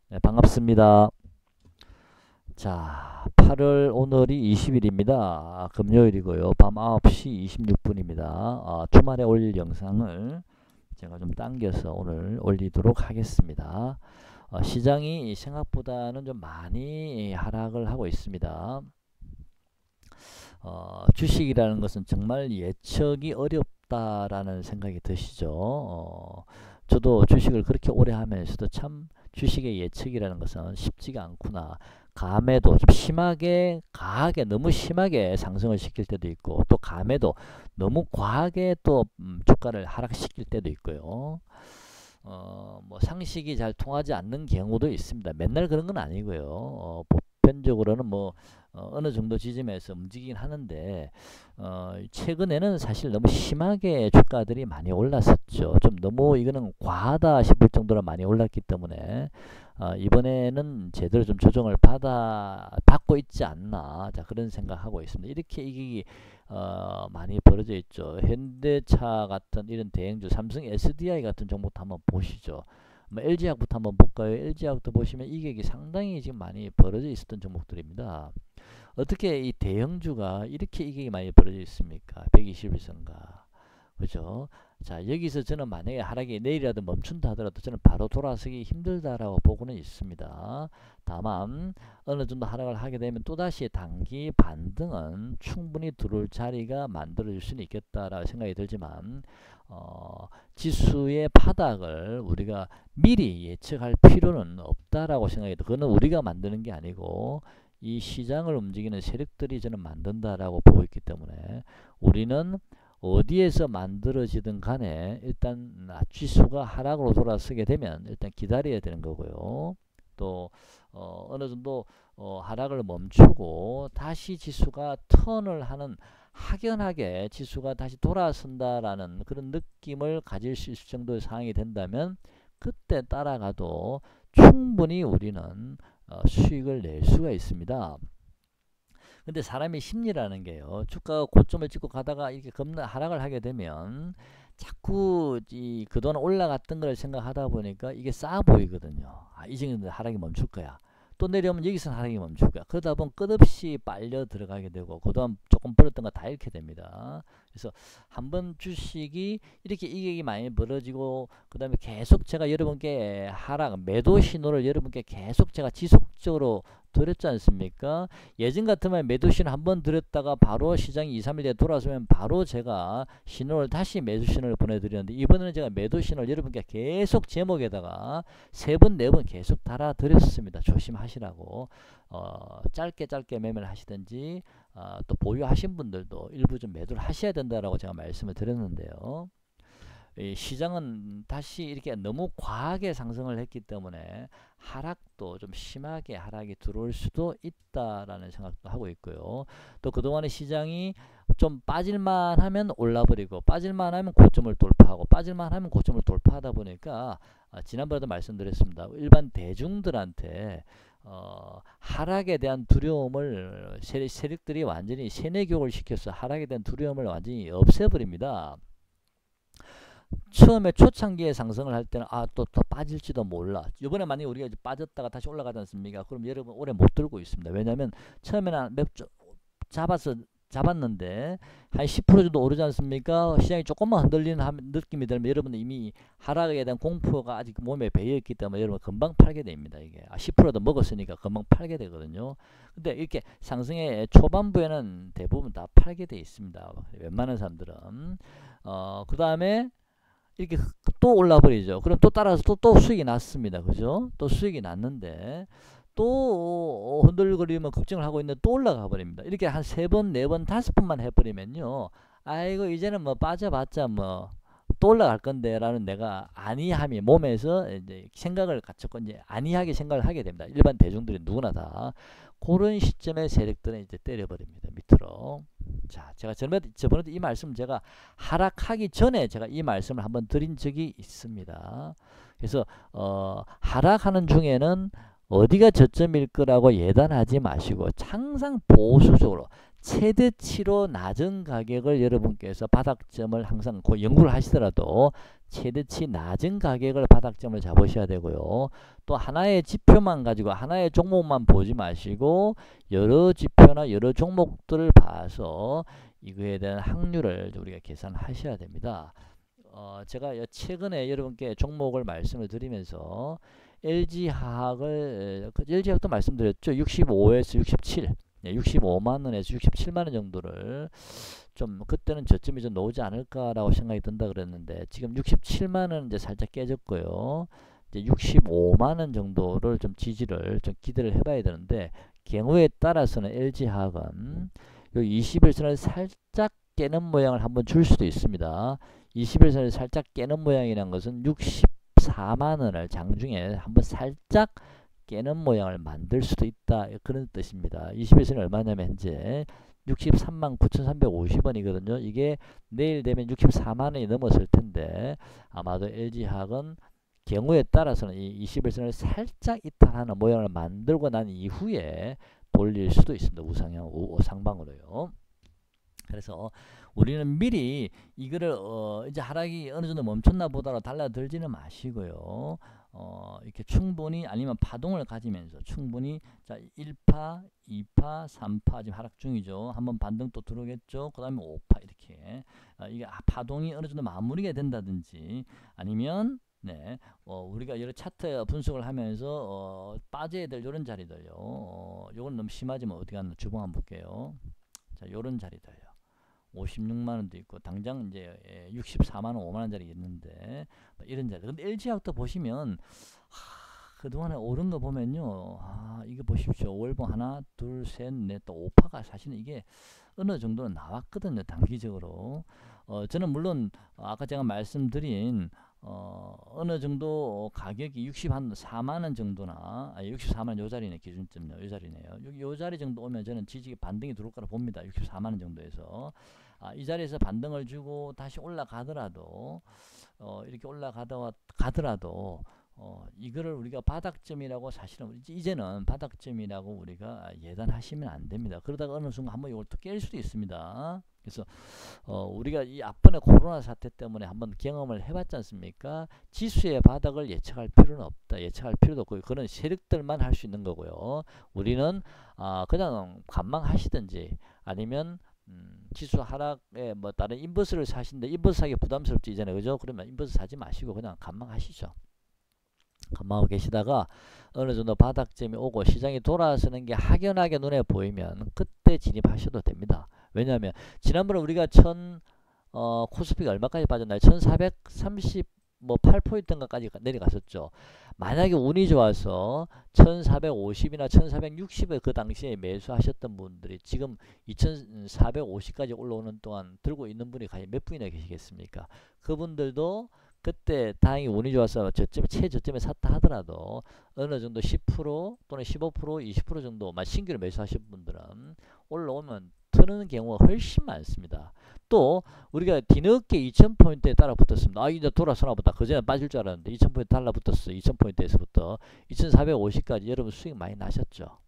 네, 반갑습니다. 자, 8월 오늘이 20일입니다. 금요일이고요. 밤 9시 26분입니다. 주말에 올릴 영상을 제가 좀 당겨서 오늘 올리도록 하겠습니다. 시장이 생각보다는 좀 많이 하락을 하고 있습니다. 주식이라는 것은 정말 예측이 어렵다라는 생각이 드시죠? 저도 주식을 그렇게 오래 하면서도 참 주식의 예측이라는 것은 쉽지가 않구나. 감에도 좀 심하게, 과하게, 너무 심하게 상승을 시킬 때도 있고, 또 감에도 너무 과하게 또 주가를 하락시킬 때도 있고요. 뭐 상식이 잘 통하지 않는 경우도 있습니다. 맨날 그런 건 아니고요. 보편적으로는 뭐 어느 정도 지점에서 움직이긴 하는데 최근에는 사실 너무 심하게 주가들이 많이 올랐었죠. 좀 너무 이거는 과하다 싶을 정도로 많이 올랐기 때문에 이번에는 제대로 좀 조정을 받고 있지 않나, 자, 그런 생각하고 있습니다. 이렇게 이익이 많이 벌어져 있죠. 현대차 같은 이런 대형주, 삼성 SDI 같은 종목도 한번 보시죠. 뭐 LG화학부터 한번 볼까요? LG화학부터 보시면 이익이 상당히 지금 많이 벌어져 있었던 종목들입니다. 어떻게 이 대형주가 이렇게 이익이 많이 벌어져 있습니까? 121선가. 그죠? 자, 여기서 저는 만약에 하락이 내일이라도 멈춘다 하더라도 저는 바로 돌아서기 힘들다라고 보고는 있습니다. 다만 어느 정도 하락을 하게 되면 또다시 단기 반등은 충분히 들어올 자리가 만들어질 수는 있겠다라고 생각이 들지만 지수의 바닥을 우리가 미리 예측할 필요는 없다라고 생각이 들어요. 그거는 우리가 만드는 게 아니고 이 시장을 움직이는 세력들이 저는 만든다라고 보고 있기 때문에 우리는 어디에서 만들어지든 간에 일단 지수가 하락으로 돌아서게 되면 일단 기다려야 되는 거고요. 또 어느 정도 하락을 멈추고 다시 지수가 턴을 하는, 확연하게 지수가 다시 돌아선다라는 그런 느낌을 가질 수 있을 정도의 상황이 된다면 그때 따라가도 충분히 우리는 수익을 낼 수가 있습니다. 근데 사람의 심리라는 게요, 주가가 고점을 찍고 가다가 이렇게 겁나 하락을 하게 되면 자꾸 그동안 올라갔던 걸 생각하다 보니까 이게 싸 보이거든요. 이 정도 하락이 멈출 거야. 또 내려오면 여기서 하락이 멈출 거야. 그러다 보면 끝없이 빨려 들어가게 되고 그동안 조금 벌었던 거 다 잃게 됩니다. 그래서 한번 주식이 이렇게 이익이 많이 벌어지고 그 다음에 계속 제가 여러분께 하락 매도 신호를 여러분께 계속 제가 지속적으로 드렸지 않습니까? 예전 같으면 매도 신호 한번 드렸다가 바로 시장이 2, 3일 뒤에 돌아서면 바로 제가 신호를 다시 매도 신호를 보내드렸는데, 이번에는 제가 매도 신호를 여러분께 계속 제목에다가 3번, 4번 계속 달아드렸습니다. 조심하시라고. 짧게 매매를 하시든지 또 보유하신 분들도 일부 좀 매도를 하셔야 된다라고 제가 말씀을 드렸는데요. 이 시장은 다시 이렇게 너무 과하게 상승을 했기 때문에 하락도 좀 심하게 하락이 들어올 수도 있다라는 생각도 하고 있고요. 또 그동안의 시장이 좀 빠질만 하면 올라버리고 빠질만 하면 고점을 돌파하고 빠질만 하면 고점을 돌파하다 보니까 지난번에도 말씀드렸습니다. 일반 대중들한테 하락에 대한 두려움을 세력들이 완전히 세뇌교육을 시켜서 하락에 대한 두려움을 완전히 없애버립니다. 처음에 초창기에 상승을 할 때는 또 빠질지도 몰라. 이번에 만약에 우리가 이제 빠졌다가 다시 올라가지 않습니까? 그럼 여러분 오래 못 들고 있습니다. 왜냐하면 처음에는 잡았는데 한 10% 정도 오르지 않습니까? 시장이 조금만 흔들리는 느낌이 들면 여러분은 이미 하락에 대한 공포가 아직 몸에 배어있기 때문에 여러분 금방 팔게 됩니다. 이게 10%도 먹었으니까 금방 팔게 되거든요. 근데 이렇게 상승의 초반부에는 대부분 다 팔게 돼 있습니다. 웬만한 사람들은. 그 다음에 이렇게 또 올라버리죠. 그럼 또 따라서 또 수익이 났습니다. 그죠? 또 수익이 났는데 또 흔들거리면 걱정을 하고 있는데 또 올라가 버립니다. 이렇게 한 3번, 4번, 5번만 해버리면요, 아이고 이제는 뭐 빠져봤자 뭐 또 올라갈 건데 라는 내가 안이함이 몸에서 이제 생각을 갖췄고 이제 안이하게 생각을 하게 됩니다. 일반 대중들이 누구나 다 그런 시점에 세력들은 이제 때려버립니다. 밑으로. 자, 제가 저번에도 이 말씀 제가 하락하기 전에 제가 이 말씀을 한번 드린 적이 있습니다. 그래서 하락하는 중에는 어디가 저점일 거라고 예단하지 마시고 항상 보수적으로 최대치로 낮은 가격을 여러분께서 바닥점을 항상 연구를 하시더라도 최대치 낮은 가격을 바닥점을 잡으셔야 되고요. 또 하나의 지표만 가지고 하나의 종목만 보지 마시고 여러 지표나 여러 종목들을 봐서 이거에 대한 확률을 우리가 계산하셔야 됩니다. 제가 최근에 여러분께 종목을 말씀을 드리면서 LG화학도 말씀드렸죠. 65에서 67, 65만원에서 67만원 정도를 좀 그때는 저점이 좀 나오지 않을까라고 생각이 든다 그랬는데 지금 67만원 이제 살짝 깨졌고요. 이제 65만원 정도를 좀 지지를 좀 기대를 해봐야 되는데 경우에 따라서는 LG화학은 요 21선을 살짝 깨는 모양을 한번 줄 수도 있습니다. 21선을 살짝 깨는 모양이라는 것은 64만원을 장중에 한번 살짝 깨는 모양을 만들 수도 있다, 그런 뜻입니다. 21선이 얼마냐면 현재 63만 9,350원이거든요. 이게 내일 되면 64만원이 넘었을 텐데 아마도 LG화학은 경우에 따라서는 이 21선을 살짝 이탈하는 모양을 만들고 난 이후에 돌릴 수도 있습니다. 우상향 상방으로요. 그래서 우리는 미리 이거를 이제 하락이 어느 정도 멈췄나 보다가 달라들지는 마시고요. 이렇게 충분히 아니면 파동을 가지면서 충분히 자 1파, 2파, 3파 지금 하락 중이죠. 한번 반등 또 들어오겠죠. 그 다음에 5파 이렇게 이게 파동이 어느 정도 마무리가 된다든지 아니면 네, 우리가 여러 차트 분석을 하면서 빠져야 될 이런 자리들요. 요건 너무 심하지만 어디 갔나 주봉 한번 볼게요. 자, 요런 자리들요. 56만원도 있고 당장 이제 64만원 5만원짜리 있는데 이런 자리. 근데 LG화학도 보시면 그동안에 오른 거 보면요, 이거 보십시오. 월봉 하나 둘 셋 넷 또 5파가 사실은 이게 어느 정도는 나왔거든요, 단기적으로. 저는 물론 아까 제가 말씀드린 어느 정도 가격이 64만원 정도나 64만원 요 자리네, 기준점요 요 자리네요. 요 자리 정도 오면 저는 지지기 반등이 들어올 거라 봅니다. 64만원 정도에서 이 자리에서 반등을 주고 다시 올라가더라도 이렇게 올라가더라도 이거를 우리가 바닥점이라고 사실은 이제는 바닥점이라고 우리가 예단하시면 안 됩니다. 그러다가 어느 순간 한번 이걸 또 깰 수도 있습니다. 그래서 우리가 이 앞번에 코로나 사태 때문에 한번 경험을 해봤지 않습니까? 지수의 바닥을 예측할 필요는 없다. 예측할 필요도 없고 그런 세력들만 할 수 있는 거고요. 우리는 그냥 관망하시든지 아니면 지수 하락에 뭐 다른 인버스를 사신데 인버스 사기 부담스럽지 이제는, 그죠? 그러면 인버스 사지 마시고 그냥 관망하시죠. 관망하고 계시다가 어느 정도 바닥점이 오고 시장이 돌아서는 게 확연하게 눈에 보이면 그때 진입하셔도 됩니다. 왜냐하면 지난번에 우리가 코스피가 얼마까지 빠졌나요? 1438포인트인가까지 내려갔었죠. 만약에 운이 좋아서 1450이나 1460에 그 당시에 매수하셨던 분들이 지금 2450까지 올라오는 동안 들고 있는 분이 과연 몇 분이나 계시겠습니까? 그분들도 그때 다행히 운이 좋아서 최저점에 샀다 하더라도 어느 정도 10% 또는 15% 20% 정도만 신규로 매수하신 분들은 올라오면 트는 경우가 훨씬 많습니다. 또 우리가 뒤늦게 2000포인트에 따라 붙었습니다. 이제 돌아서나 보다. 그전에 빠질 줄 알았는데 2000포인트 달라붙었어요. 2000포인트에서부터 2450까지 여러분 수익 많이 나셨죠.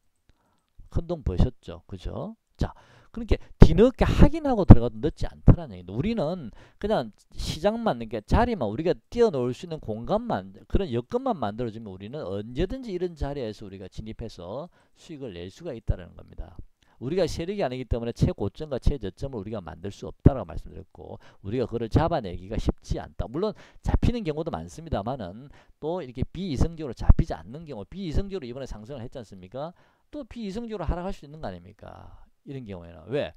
큰돈 버셨죠. 그죠? 자, 그러니까 뒤늦게 확인하고 들어가도 늦지 않다라는 얘기입니다. 우리는 그냥 시장만, 그러니까 자리만 우리가 뛰어놀 수 있는 공간만, 그런 여건만 만들어주면 우리는 언제든지 이런 자리에서 우리가 진입해서 수익을 낼 수가 있다는 겁니다. 우리가 세력이 아니기 때문에 최고점과 최저점을 우리가 만들 수 없다라고 말씀드렸고 우리가 그걸 잡아내기가 쉽지 않다. 물론 잡히는 경우도 많습니다만은 또 이렇게 비이성적으로 잡히지 않는 경우, 비이성적으로 이번에 상승을 했지 않습니까? 또 비이성적으로 하락할 수 있는 거 아닙니까? 이런 경우에는 왜?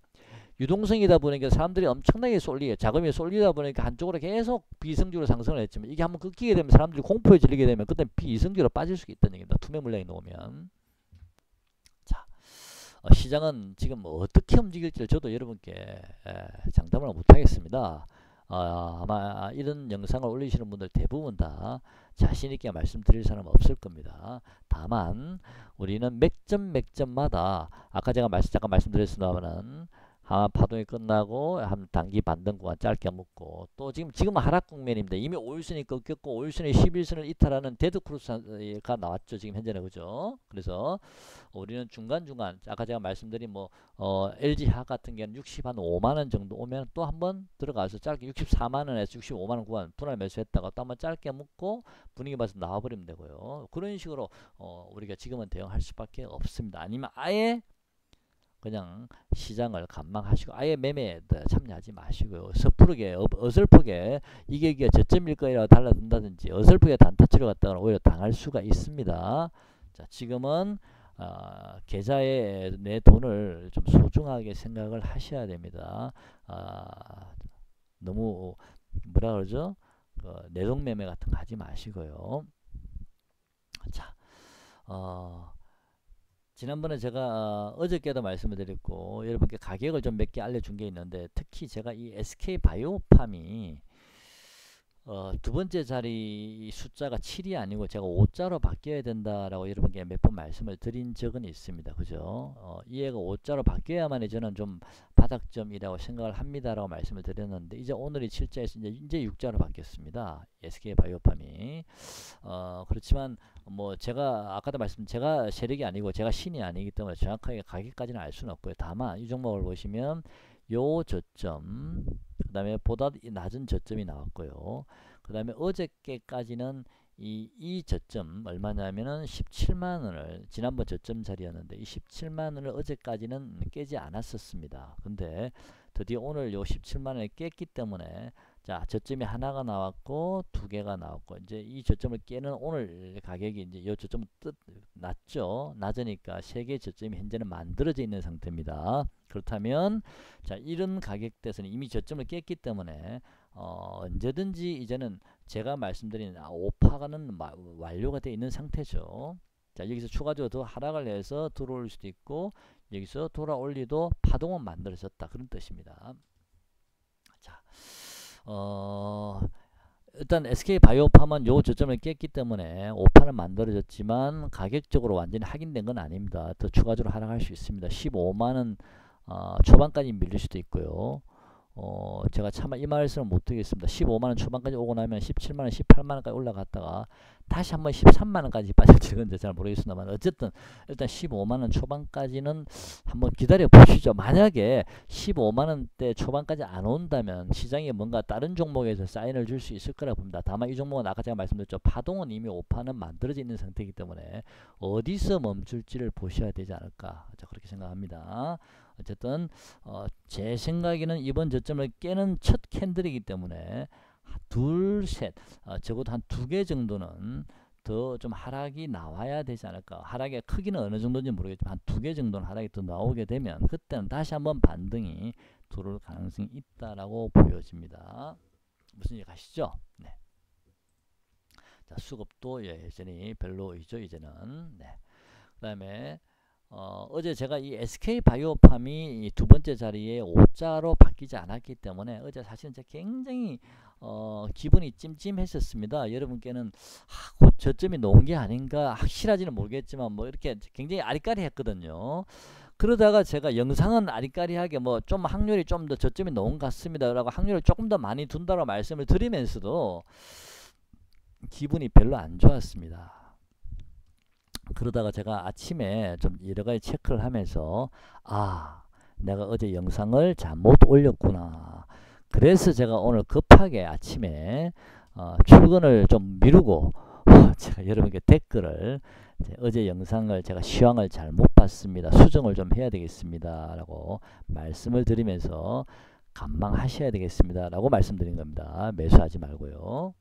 유동성이다 보니까 사람들이 엄청나게 자금이 쏠리다 보니까 한쪽으로 계속 비이성적으로 상승을 했지만 이게 한번 꺾이게 되면 사람들이 공포에 질리게 되면 그때 비이성적으로 빠질 수 있다는 얘기입니다. 투매 물량이 나오면. 자, 시장은 지금 어떻게 움직일지를 저도 여러분께 장담을 못하겠습니다. 아마 이런 영상을 올리시는 분들 대부분 다 자신있게 말씀드릴 사람은 없을 겁니다. 다만 우리는 맥점마다 아까 제가 잠깐 말씀드렸습니다만은 파동이 끝나고 한 단기 반등 구간 짧게 묶고 또 지금 하락 국면입니다. 이미 5일선이 꺾였고 5일선이 11선을 이탈하는 데드크로스가 나왔죠. 지금 현재는 그죠? 그래서 우리는 중간중간 아까 제가 말씀드린 LG화 같은 경우는 65만원 정도 오면 또 한번 들어가서 짧게 64만원에서 65만원 구간 분할 매수했다가 또 한번 짧게 묶고 분위기 봐서 나와버리면 되고요. 그런 식으로 우리가 지금은 대응할 수밖에 없습니다. 아니면 아예 그냥 시장을 관망하시고 아예 매매에 참여하지 마시고요. 섣부르게 어설프게 이게 저점일 거라고 달라든다든지 어설프게 단타 치러 갔다가 오히려 당할 수가 있습니다. 자, 지금은 계좌에 내 돈을 좀 소중하게 생각을 하셔야 됩니다. 너무 뭐라 그러죠? 내동매매 같은 거 하지 마시고요. 자, 지난번에 제가 어저께도 말씀을 드렸고 여러분께 가격을 좀 몇 개 알려준 게 있는데 특히 제가 이 SK바이오팜이 두 번째 자리 숫자가 7이 아니고 제가 5자로 바뀌어야 된다라고 여러분께 몇 번 말씀을 드린 적은 있습니다. 그죠? 이 애가 5자로 바뀌어야만이 저는 좀 바닥점이라고 생각을 합니다라고 말씀을 드렸는데 이제 오늘이 7자에서 이제 6자로 바뀌었습니다. SK바이오팜이 그렇지만 뭐 제가 아까도 제가 세력이 아니고 제가 신이 아니기 때문에 정확하게 가격까지는 알 수는 없고요. 다만 이 종목을 보시면 요 저점 그 다음에 보다 낮은 저점이 나왔고요. 그 다음에 어저께까지는 이 저점 얼마냐면은 17만원을 지난번 저점 자리였는데 이 17만원을 어제까지는 깨지 않았었습니다. 근데 드디어 오늘 요 17만원을 깼기 때문에 자 저점이 하나가 나왔고 두 개가 나왔고 이제 이 저점을 깨는 오늘 가격이 이제 요 저점은 낮죠. 낮으니까 세 개의 저점이 현재는 만들어져 있는 상태입니다. 그렇다면 자 이런 가격대에서는 이미 저점을 깼기 때문에 언제든지 이제는 제가 말씀드린 오파가는 완료가 되어 있는 상태죠. 자 여기서 추가적으로 더 하락을 해서 들어올 수도 있고 여기서 돌아올리도 파동은 만들어졌다 그런 뜻입니다. 자 일단 SK바이오팜은 요 저점을 깼기 때문에 오파는 만들어졌지만 가격적으로 완전히 확인된 건 아닙니다. 더 추가적으로 하락할 수 있습니다. 15만원 초반까지 밀릴 수도 있고요. 제가 차마 이 말씀을 못 드리겠습니다. 15만원 초반까지 오고 나면 17만원, 18만원까지 올라갔다가 다시 한번 13만원까지 빠질지는 잘 모르겠습니다만 어쨌든 일단 15만원 초반까지는 한번 기다려 보시죠. 만약에 15만원대 초반까지 안 온다면 시장에 뭔가 다른 종목에서 사인을 줄 수 있을 거라 봅니다. 다만 이 종목은 아까 제가 말씀드렸죠. 파동은 이미 오파는 만들어져 있는 상태이기 때문에 어디서 멈출지를 보셔야 되지 않을까 그렇게 생각합니다. 어쨌든 제 생각에는 이번 저점을 깨는 첫 캔들이기 때문에 둘, 셋 적어도 한 2개 정도는 더 좀 하락이 나와야 되지 않을까. 하락의 크기는 어느 정도인지 모르겠지만 한 2개 정도는 하락이 더 나오게 되면 그때는 다시 한번 반등이 들어올 가능성이 있다라고 보여집니다. 무슨 얘기 가시죠? 네. 자, 수급도 여전히 별로이죠. 이제는. 네. 그 다음에 어제 제가 이 SK바이오팜이 두 번째 자리에 5자로 바뀌지 않았기 때문에 어제 사실은 제가 굉장히 기분이 찜찜했었습니다. 여러분께는 곧 저점이 놓은 게 아닌가 확실하지는 모르겠지만 뭐 이렇게 굉장히 아리까리했거든요. 그러다가 제가 영상은 아리까리하게 뭐 좀 확률이 좀 더 저점이 놓은 것 같습니다 라고 확률을 조금 더 많이 둔다고 말씀을 드리면서도 기분이 별로 안 좋았습니다. 그러다가 제가 아침에 좀 여러가지 체크를 하면서 내가 어제 영상을 잘못 올렸구나. 그래서 제가 오늘 급하게 아침에 출근을 좀 미루고 제가 여러분께 댓글을 어제 영상을 제가 시황을 잘못 봤습니다. 수정을 좀 해야 되겠습니다 라고 말씀을 드리면서 관망하셔야 되겠습니다 라고 말씀드린 겁니다. 매수하지 말고요.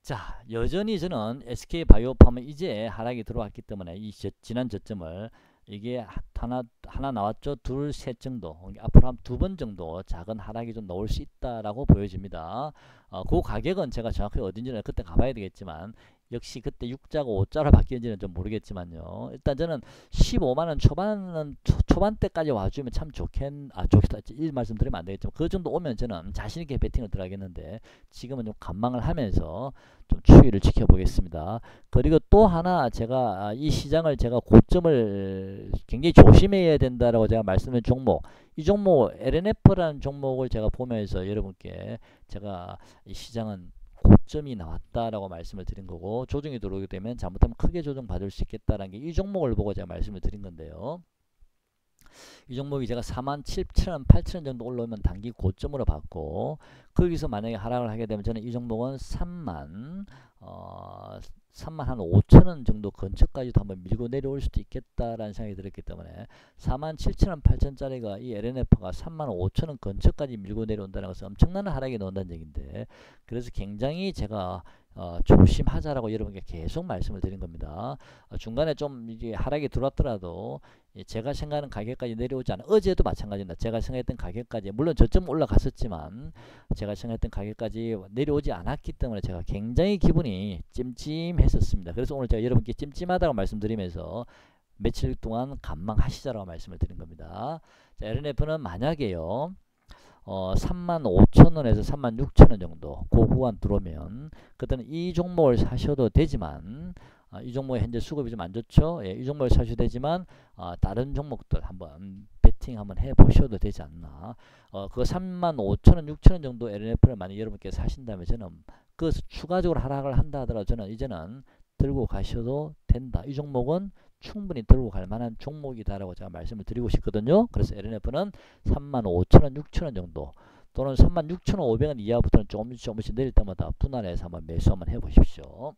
자, 여전히 저는 SK바이오팜은 이제 하락이 들어왔기 때문에 이 지난 저점을 이게 하나 나왔죠. 둘, 셋 정도. 앞으로 한 2번 정도 작은 하락이 좀 나올 수 있다라고 보여집니다. 그 가격은 제가 정확히 어딘지는 그때 가봐야 되겠지만 역시 그때 6자가 5자로 바뀌는지는 좀 모르겠지만요. 일단 저는 15만원 초반대까지 와주면 참 좋겠다. 이 말씀 드리면 안 되겠지만 그 정도 오면 저는 자신있게 배팅을 들어가겠는데 지금은 좀 관망을 하면서 좀 추이를 지켜보겠습니다. 그리고 또 하나 제가 이 시장을 제가 고점을 굉장히 조심해야 된다라고 제가 말씀드린 종목, 이 종목 LNF라는 종목을 제가 보면서 여러분께 제가 이 시장은 고점이 나왔다라고 말씀을 드린 거고, 조정이 들어오게 되면 잘못하면 크게 조정 받을 수 있겠다라는 게 이 종목을 보고 제가 말씀을 드린 건데요. 이 종목이 제가 47,000원, 8,000원 정도 올라오면 단기 고점으로 봤고, 거기서 만약에 하락을 하게 되면 저는 이 종목은 3만 한 5천원 정도 근처까지도 한번 밀고 내려올 수도 있겠다라는 생각이 들었기 때문에 47,000원, 8천짜리가 이 LNF가 3만 5천원 근처까지 밀고 내려온다는 것은 엄청난 하락이 나온다는 얘기인데, 그래서 굉장히 제가 조심하자라고 여러분께 계속 말씀을 드린 겁니다. 중간에 좀 이게 하락이 들어왔더라도 제가 생각하는 가격까지 내려오지 않아. 어제도 마찬가지입니다. 제가 생각했던 가격까지, 물론 저점 올라갔었지만 제가 생각했던 가격까지 내려오지 않았기 때문에 제가 굉장히 기분이 찜찜했었습니다. 그래서 오늘 제가 여러분께 찜찜하다고 말씀드리면서 며칠 동안 관망하시자라고 말씀을 드린 겁니다. 자, LNF는 만약에요 35,000원에서 36,000원 정도 그 후반 들어오면 그때는 이 종목을 사셔도 되지만, 이 종목의 현재 수급이 좀 안 좋죠. 예, 이 종목을 사셔도 되지만 다른 종목들 한번 배팅 한번 해보셔도 되지 않나. 그 35,000원, 6,000원 정도 LNF를 만약 여러분께서 사신다면 저는 그것을 추가적으로 하락을 한다 하더라도 저는 이제는 들고 가셔도 된다. 이 종목은 충분히 들고 갈 만한 종목이다라고 제가 말씀을 드리고 싶거든요. 그래서 LNF는 35,000원, 6,000원 정도 또는 36,500원 이하부터는 조금씩 내릴 때마다 분할해서 한번 매수 한번 해보십시오.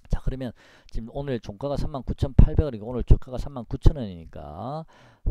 자, 그러면 지금 오늘 종가가 39,800원이고 오늘 저가가 39,000원이니까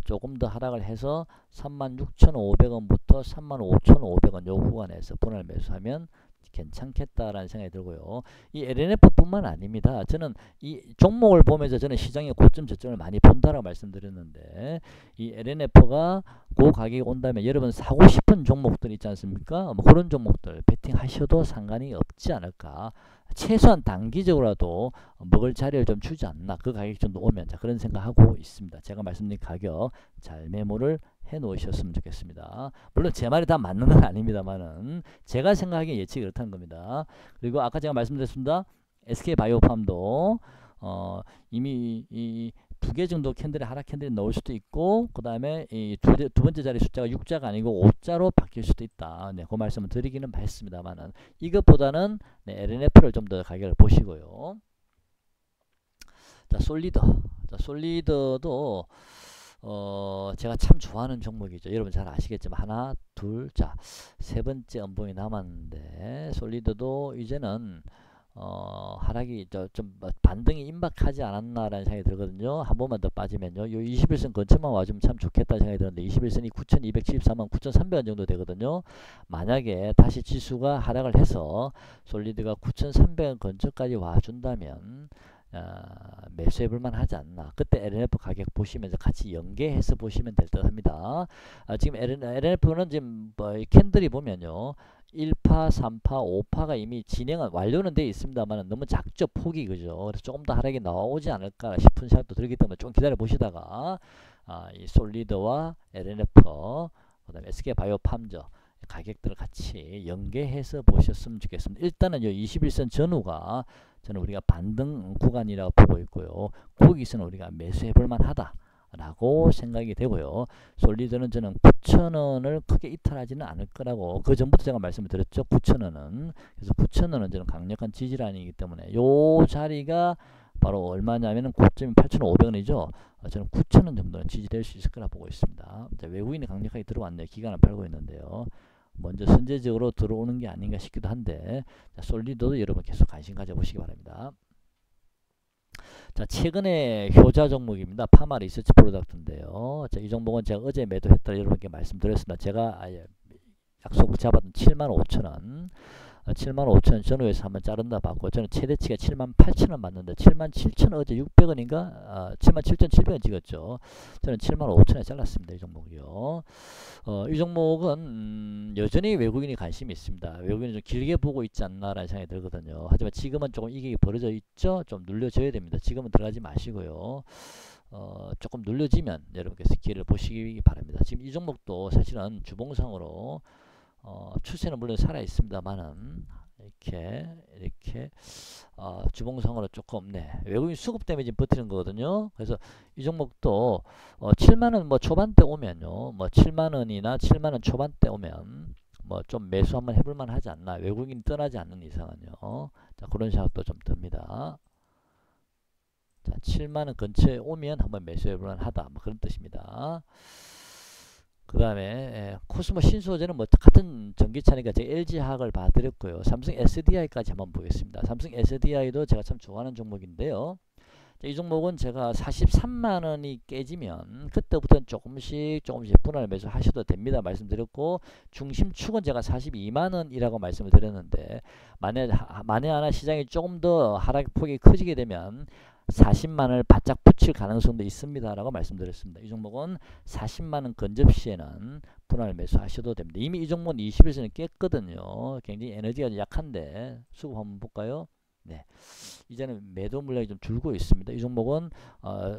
조금 더 하락을 해서 36,500원부터 35,500원 요 구간에서 분할 매수하면 괜찮겠다라는 생각이 들고요. 이 LNF 뿐만 아닙니다. 저는 이 종목을 보면서 저는 시장의 고점 저점을 많이 본다라고 말씀드렸는데, 이 LNF가 그 가격이 온다면 여러분 사고 싶은 종목들 있지 않습니까? 뭐 그런 종목들 배팅 하셔도 상관이 없지 않을까. 최소한 단기적으로라도 먹을 자리를 좀 주지 않나. 그 가격 정도 오면. 자, 그런 생각하고 있습니다. 제가 말씀드린 가격 잘 메모를 해 놓으셨으면 좋겠습니다. 물론 제 말이 다 맞는 건 아닙니다만은 제가 생각하기에 예측이 그렇다는 겁니다. 그리고 아까 제가 말씀드렸습니다. SK바이오팜도 이미 이 두 개 정도 캔들의 하락 캔들이 나올 수도 있고, 그 다음에 이 두 번째 자리 숫자가 6자가 아니고 5자로 바뀔 수도 있다. 네, 그 말씀을 드리기는 했습니다만은 이것보다는 네, LNF를 좀 더 가격을 보시고요. 자, 솔리더도 제가 참 좋아하는 종목이죠. 여러분 잘 아시겠지만 하나, 둘, 자, 세 번째 음봉이 남았는데 솔리드도 이제는 하락이 좀 반등이 임박하지 않았나라는 생각이 들거든요. 한 번만 더 빠지면요. 요 21선 근처만 와주면 참 좋겠다 생각이 드는데 21선이 9,274만 9,300원 정도 되거든요. 만약에 다시 지수가 하락을 해서 솔리드가 9,300원 근처까지 와준다면 매수해볼만 하지 않나. 그때 LNF 가격 보시면서 같이 연계해서 보시면 될 듯 합니다. 지금 LNF는 지금 캔들이 보면요 1파, 3파, 5파가 이미 진행은 완료는 되어 있습니다만 너무 작죠, 폭이. 그죠? 그래서 조금 더 하락이 나오지 않을까 싶은 생각도 들기 때문에 좀 기다려 보시다가 이 솔리드와 LNF 그 다음에 SK바이오팜저 가격들을 같이 연계해서 보셨으면 좋겠습니다. 일단은 이 21선 전후가 저는 우리가 반등 구간이라고 보고 있고요. 거기서는 우리가 매수해 볼 만하다 라고 생각이 되고요. 솔리드는 저는 9,000원을 크게 이탈하지는 않을 거라고 그 전부터 제가 말씀을 드렸죠. 9,000원은. 그래서 9,000원은 저는 강력한 지지라인이기 때문에 요 자리가 바로 얼마냐면은 고점이 8,500원이죠. 저는 9,000원 정도는 지지될 수 있을 거라 보고 있습니다. 자, 외국인이 강력하게 들어왔네요. 기간을 팔고 있는데요. 먼저 선제적으로 들어오는 게 아닌가 싶기도 한데, 자, 솔리드도 여러분 계속 관심 가져보시기 바랍니다. 자, 최근에 효자 종목입니다. 파마 리서치 프로덕트인데요. 자, 이 종목은 제가 어제 매도했다 여러분께 말씀드렸습니다. 제가 약속을 잡았던 75,000원 75,000원 전후에서 한번 자른다 봤고 저는 최대치가 78,000원 맞는데 77,000원 어제 600원인가 77,700원 찍었죠. 저는 75,000원에 잘랐습니다. 이 종목이요. 이 종목은 여전히 외국인이 관심이 있습니다. 외국인이 좀 길게 보고 있지 않나라는 생각이 들거든요. 하지만 지금은 조금 이익이 벌어져 있죠. 좀 눌려줘야 됩니다. 지금은 들어가지 마시고요. 조금 눌려지면 여러분께서 기회를 보시기 바랍니다. 지금 이 종목도 사실은 주봉상으로 추세는 물론 살아 있습니다만은 이렇게 주봉상으로 조금 외국인 수급 때문에 지금 버티는 거거든요. 그래서 이 종목도 7만원 뭐 초반대 오면요, 뭐 7만원이나 7만원 초반대 오면 뭐 좀 매수 한번 해볼만 하지 않나, 외국인 떠나지 않는 이상은요. 자, 그런 생각도 좀 듭니다. 자, 7만원 근처에 오면 한번 매수해볼만 하다, 뭐 그런 뜻입니다. 그 다음에 코스모 신소재는 뭐 같은 전기차니까 제가 LG화학을 봐드렸고요. 삼성 SDI까지 한번 보겠습니다. 삼성 SDI도 제가 참 좋아하는 종목인데요. 이 종목은 제가 43만원이 깨지면 그때부터는 조금씩 분할 매수 하셔도 됩니다 말씀드렸고, 중심축은 제가 42만원이라고 말씀을 드렸는데 만에 하나 시장이 조금 더 하락폭이 커지게 되면 40만원을 바짝 붙일 가능성도 있습니다 라고 말씀드렸습니다. 이 종목은 40만원 근접 시에는 분할 매수 하셔도 됩니다. 이미 이 종목은 20일선을 깼거든요. 굉장히 에너지가 약한데 수급 한번 볼까요? 네, 이제는 매도 물량이 좀 줄고 있습니다. 이 종목은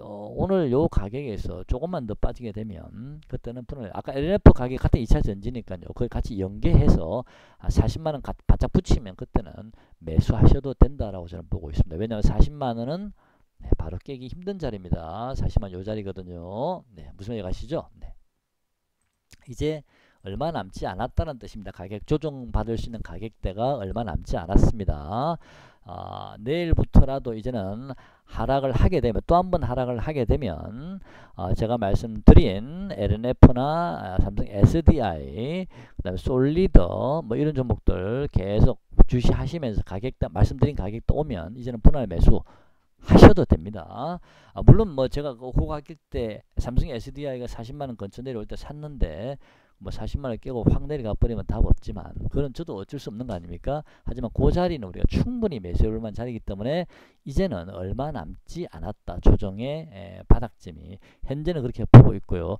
오늘 요 가격에서 조금만 더 빠지게 되면 그때는 분할, 아까 LNF 가격 같은 2차 전지니까요. 그걸 같이 연계해서 40만원 바짝 붙이면 그때는 매수하셔도 된다라고 저는 보고 있습니다. 왜냐하면 40만원은 바로 깨기 힘든 자리입니다. 40만 요 자리거든요. 무슨 얘기 가시죠? 이제 얼마 남지 않았다는 뜻입니다. 가격 조정 받을 수 있는 가격대가 얼마 남지 않았습니다. 내일부터라도 이제는 하락을 하게 되면, 또 한 번 하락을 하게 되면 제가 말씀드린 LNF나 삼성 SDI, 그 다음에 솔리더 뭐 이런 종목들 계속 주시하시면서 가격대, 말씀드린 가격대 오면 이제는 분할 매수 하셔도 됩니다. 물론 뭐 제가 그 가격 때 삼성 SDI가 40만원 근처 내려올 때 샀는데 뭐 40만원 깨고 확 내려가 버리면 답 없지만 그건 저도 어쩔 수 없는 거 아닙니까? 하지만 그 자리는 우리가 충분히 매수해볼 만한 자리이기 때문에 이제는 얼마 남지 않았다. 조정의 바닥점이 현재는 그렇게 보고 있고요.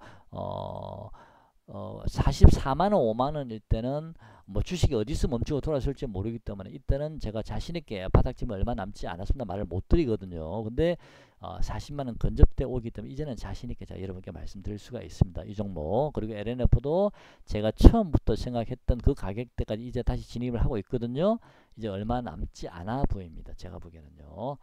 44만원 5만원일 때는 뭐 주식이 어디서 멈추고 돌아설지 모르기 때문에 이때는 제가 자신있게 바닥점이 얼마 남지 않았습니다 말을 못 드리거든요. 근데 40만원 근접대 오기 때문에 이제는 자신있게 제가 여러분께 말씀드릴 수가 있습니다. 이 종목, 그리고 LNF도 제가 처음부터 생각했던 그 가격대까지 이제 다시 진입을 하고 있거든요. 이제 얼마 남지 않아 보입니다. 제가 보기에는요.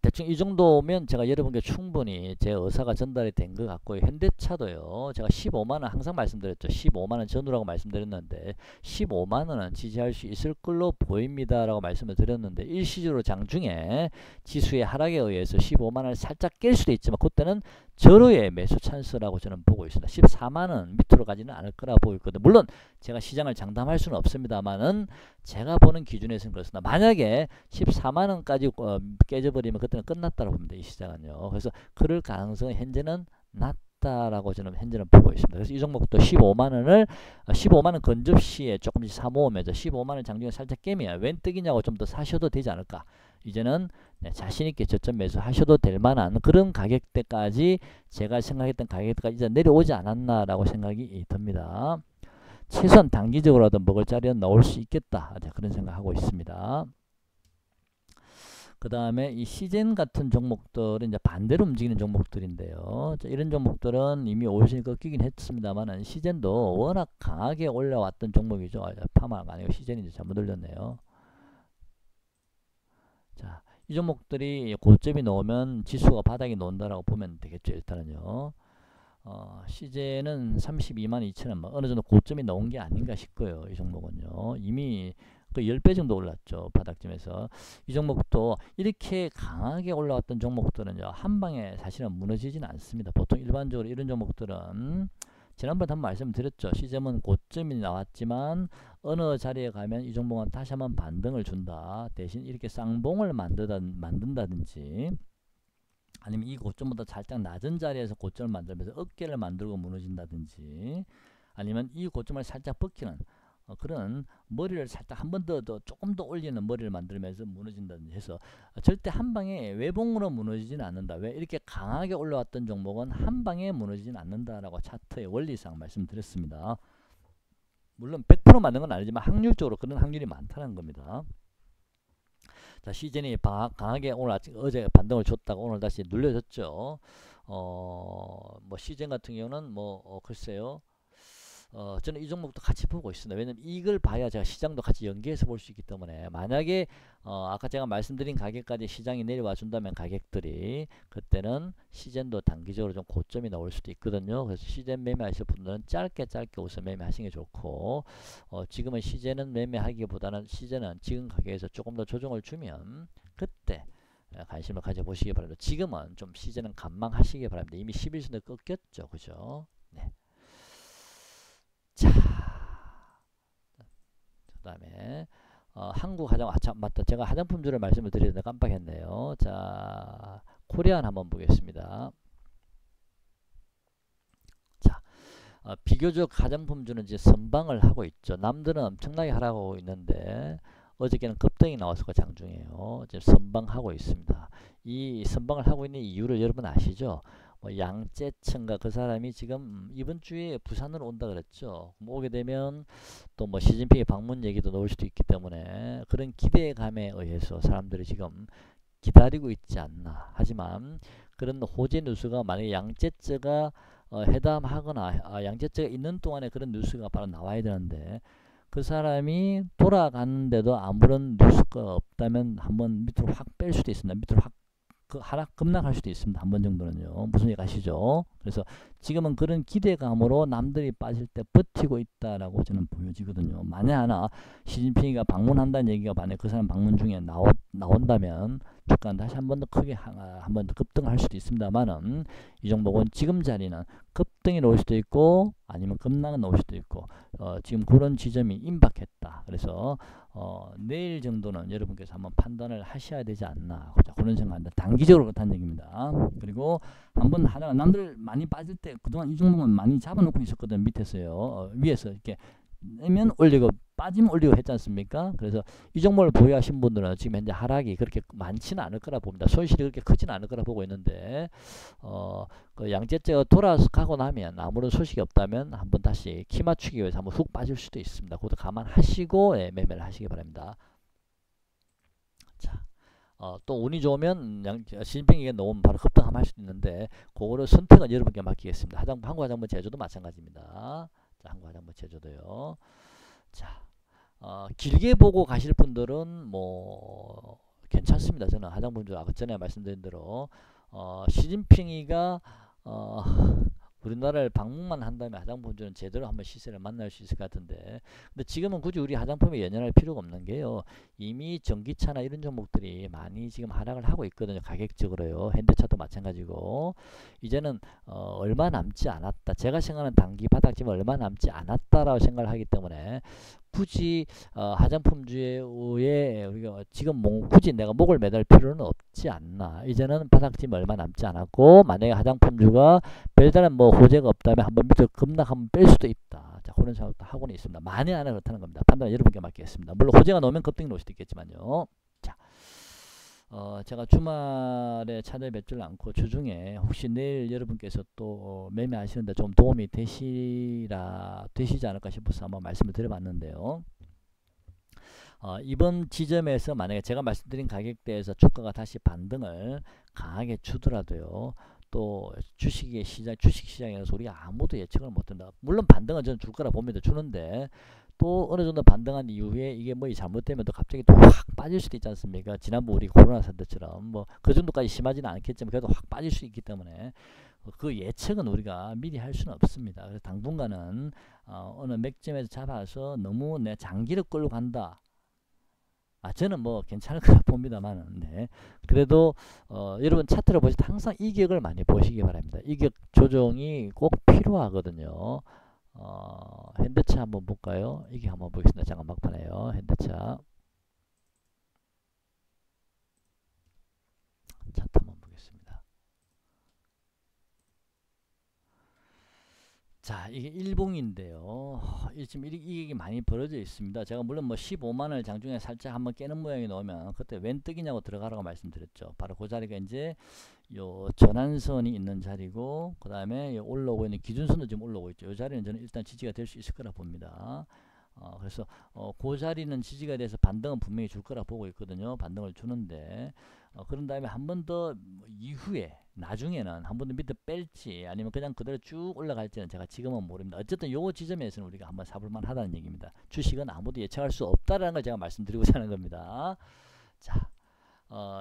대충 이 정도면 제가 여러분께 충분히 제 의사가 전달이 된 것 같고요. 현대차도요. 제가 15만원 항상 말씀드렸죠. 15만원 전후라고 말씀드렸는데 15만원은 지지할 수 있을 걸로 보입니다 라고 말씀을 드렸는데 일시적으로 장중에 지수의 하락에 의해서 15만원을 살짝 깰 수도 있지만 그때는 절호의 매수 찬스라고 저는 보고 있습니다. 14만원 밑으로 가지는 않을 거라 보고 있거든요. 물론 제가 시장을 장담할 수는 없습니다만은 제가 보는 기준에서는 그렇습니다. 만약에 14만원까지 깨져버리면 그때는 끝났다고 봅니다. 이 시장은요. 그래서 그럴 가능성은 현재는 낮다라고 저는 현재는 보고 있습니다. 그래서 이 종목도 15만원 근접 시에 조금씩 사모으면서 15만원 장중에 살짝 깨면 웬 떡이냐고 좀 더 사셔도 되지 않을까. 이제는 자신있게 저점 매수 하셔도 될 만한 그런 가격대까지, 제가 생각했던 가격대까지 이제 내려오지 않았나라고 생각이 듭니다. 최소한 단기적으로라도 먹을 자리는 나올 수 있겠다, 그런 생각하고 있습니다. 그 다음에 이 시젠 같은 종목들은 이제 반대로 움직이는 종목들인데요. 자, 이런 종목들은 이미 5일선이 꺾이긴 했습니다만 시젠도 워낙 강하게 올라왔던 종목이죠. 파마가 아니고 시젠이 이제 잘못 올렸네요. 자, 이 종목들이 고점이 나오면 지수가 바닥이 나온다라고 보면 되겠죠. 일단은요. 시제는 32만 2천원, 뭐 어느 정도 고점이 나온 게 아닌가 싶고요. 이 종목은요. 이미 그 10배 정도 올랐죠. 바닥점에서. 이 종목도 이렇게 강하게 올라왔던 종목들은요. 한 방에 사실은 무너지지는 않습니다. 보통 일반적으로 이런 종목들은 지난번에 한번 말씀드렸죠. 시점은 고점이 나왔지만 어느 자리에 가면 이 종목은 다시 한번 반등을 준다. 대신 이렇게 쌍봉을 만든다든지 아니면 이 고점보다 살짝 낮은 자리에서 고점을 만들면서 어깨를 만들고 무너진다든지 아니면 이 고점을 살짝 벗기는 그런 머리를 살짝 한 번 더 조금 더 올리는 머리를 만들면서 무너진다든지 해서 절대 한 방에 외봉으로 무너지지는 않는다. 왜? 이렇게 강하게 올라왔던 종목은 한 방에 무너지지는 않는다라고 차트의 원리상 말씀드렸습니다. 물론 100% 맞는 건 아니지만 확률적으로 그런 확률이 많다는 겁니다. 자, 시즌이 강하게 오늘 어제 반등을 줬다가 오늘 다시 눌려졌죠. 뭐 시즌 같은 경우는 글쎄요. 저는 이 종목도 같이 보고 있습니다. 왜냐면 이걸 봐야 제가 시장도 같이 연계해서 볼 수 있기 때문에 만약에 아까 제가 말씀드린 가격까지 시장이 내려와 준다면 가격들이 그때는 시즌도 단기적으로 좀 고점이 나올 수도 있거든요. 그래서 시즌 매매하실 분들은 짧게 우선 매매하시는 게 좋고 지금은 시즌은 매매하기보다는 시즌은 지금 가격에서 조금 더 조정을 주면 그때 관심을 가져보시기 바랍니다. 지금은 좀 시즌은 관망하시기 바랍니다. 이미 11선에 꺾였죠. 그죠? 네. 자, 그 다음에 한국 맞다. 제가 화장품주를 말씀을 드리는데 깜빡했네요. 자, 코리안 한번 보겠습니다. 자, 비교적 화장품주는 이제 선방을 하고 있죠. 남들은 엄청나게 하라고 있는데 어저께는 급등이 나와서 장중이에요. 지금 선방하고 있습니다. 이 선방을 하고 있는 이유를 여러분 아시죠? 양재천가 그 사람이 지금 이번 주에 부산으로 온다 그랬죠. 오게 되면 또 시진핑의 방문 얘기도 나올 수도 있기 때문에 그런 기대감에 의해서 사람들이 지금 기다리고 있지 않나. 하지만 그런 호재 뉴스가 만약에 양재쩌가 회담하거나 양재쩌가 있는 동안에 그런 뉴스가 바로 나와야 되는데 그 사람이 돌아가는데도 아무런 뉴스가 없다면 한번 밑으로 확 뺄 수도 있습니다. 밑으로 확 하락 급락할 수도 있습니다. 한 번 정도는요. 무슨 얘기 아시죠? 그래서 지금은 그런 기대감으로 남들이 빠질 때 버티고 있다라고 저는 보여지거든요. 만약 하나 시진핑이가 방문한다는 얘기가 만약 그 사람 방문 중에 나온다면 주가는 다시 한 번 더 크게 한 번 더 급등할 수도 있습니다만은 이 종목은 지금 자리는 급등이 나올 수도 있고 아니면 급락은 나올 수도 있고 지금 그런 지점이 임박했다. 그래서 내일 정도는 여러분께서 한번 판단을 하셔야 되지 않나 그런 생각합니다. 단기적으로 그렇다는 얘기입니다. 그리고 한번 하다가 남들 많이 빠질 때 그동안 이 종목은 많이 잡아놓고 있었거든. 밑에서요. 위에서 이렇게 내면 올리고 빠지면 올리고 했지 않습니까? 그래서 이 종목을 보유하신 분들은 지금 현재 하락이 그렇게 많지는 않을 거라 봅니다. 손실이 그렇게 크지는 않을 거라 보고 있는데 그 양재째가 돌아가고 나면 아무런 소식이 없다면 한번 다시 키 맞추기 위해서 한번 훅 빠질 수도 있습니다. 그것도 감안하시고 매매를 하시기 바랍니다. 자, 또 운이 좋으면 시진핑에게 놓으면 바로 급등할 수도 있는데 그거를 선택은 여러분께 맡기겠습니다. 한국 화장품 제조도 마찬가지입니다. 자, 한국 화장품 제조도요. 자, 길게 보고 가실 분들은 괜찮습니다. 저는 화장품주 아까 전에 말씀드린 대로 시진핑이가 우리나라를 방문만 한다면 화장품주는 제대로 한번 시세를 만날 수 있을 것 같은데 근데 지금은 굳이 우리 화장품에 연연할 필요가 없는 게요. 이미 전기차나 이런 종목들이 많이 지금 하락을 하고 있거든요. 가격적으로요. 현대차도 마찬가지고 이제는 얼마 남지 않았다. 제가 생각하는 단기 바닥지만 얼마 남지 않았다라고 생각을 하기 때문에 굳이 화장품주에 우리가 지금 굳이 내가 목을 매달 필요는 없지 않나. 이제는 바닥지면 얼마 남지 않았고 만약에 화장품주가 별다른 호재가 없다면 한번 밑으로 급락 한번 뺄 수도 있다. 자, 그런 생각도 하고는 있습니다. 만에 하나 그렇다는 겁니다. 판단은 여러분께 맡기겠습니다. 물론 호재가 나오면 급등이 나올 수도 있겠지만요. 자, 제가 주말에 차를 뵙질 않고 주중에 혹시 내일 여러분께서 또 매매하시는데 좀 도움이 되시지 않을까 싶어서 한번 말씀을 드려봤는데요. 이번 지점에서 만약에 제가 말씀드린 가격대에서 주가가 다시 반등을 강하게 주더라도요. 또 주식시장에서 우리가 아무도 예측을 못한다. 물론 반등은 저는 줄 거라 봅니다. 주는데 또 어느 정도 반등한 이후에 이게 잘못되면 또 갑자기 또 확 빠질 수도 있지 않습니까? 지난번 우리 코로나 사태처럼 그 정도까지 심하지는 않겠지만 그래도 확 빠질 수 있기 때문에 그 예측은 우리가 미리 할 수는 없습니다. 그래서 당분간은 어느 맥점에서 잡아서 너무 내 장기를 끌고 간다. 저는 괜찮을 거라 봅니다만, 네. 그래도, 여러분 차트를 보실 때 항상 이격을 많이 보시기 바랍니다. 이격 조정이 꼭 필요하거든요. 현대차 한번 볼까요? 이게 한번 보겠습니다. 잠깐 막판에요. 현대차. 차트 한번 보겠습니다. 자, 자, 이게 일봉인데요. 지금 이게 많이 벌어져 있습니다. 제가 물론 뭐 15만원을 장중에 살짝 한번 깨는 모양이 나오면 그때 웬 떡이냐고 들어가라고 말씀드렸죠. 바로 그 자리가 이제 요 전환선이 있는 자리고, 그 다음에 올라오고 있는 기준선도 지금 올라오고 있죠. 이 자리는 저는 일단 지지가 될 수 있을 거라 봅니다. 그래서 그 자리는 지지가 돼서 반등은 분명히 줄 거라 보고 있거든요. 반등을 주는데, 그런 다음에 한 번 더 이후에 나중에는 한 번 더 밑에 뺄지 아니면 그냥 그대로 쭉 올라갈지는 제가 지금은 모릅니다. 어쨌든 요 지점에서는 우리가 한번 사볼만 하다는 얘기입니다. 주식은 아무도 예측할 수 없다라는 걸 제가 말씀드리고자 하는 겁니다. 자,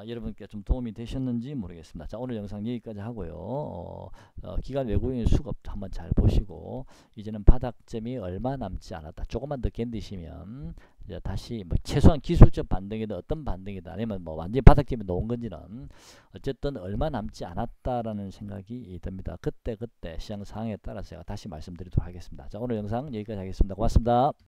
여러분께 좀 도움이 되셨는지 모르겠습니다. 자, 오늘 영상 여기까지 하고요. 기관 외국인 수급 한번 잘 보시고, 이제는 바닥점이 얼마 남지 않았다. 조금만 더 견디시면 이제 다시 뭐 최소한 기술적 반등이든 어떤 반등이든 아니면 뭐 완전히 바닥점이 놓은 건지는 어쨌든 얼마 남지 않았다라는 생각이 듭니다. 그때 시장 상황에 따라서 제가 다시 말씀드리도록 하겠습니다. 자, 오늘 영상 여기까지 하겠습니다. 고맙습니다.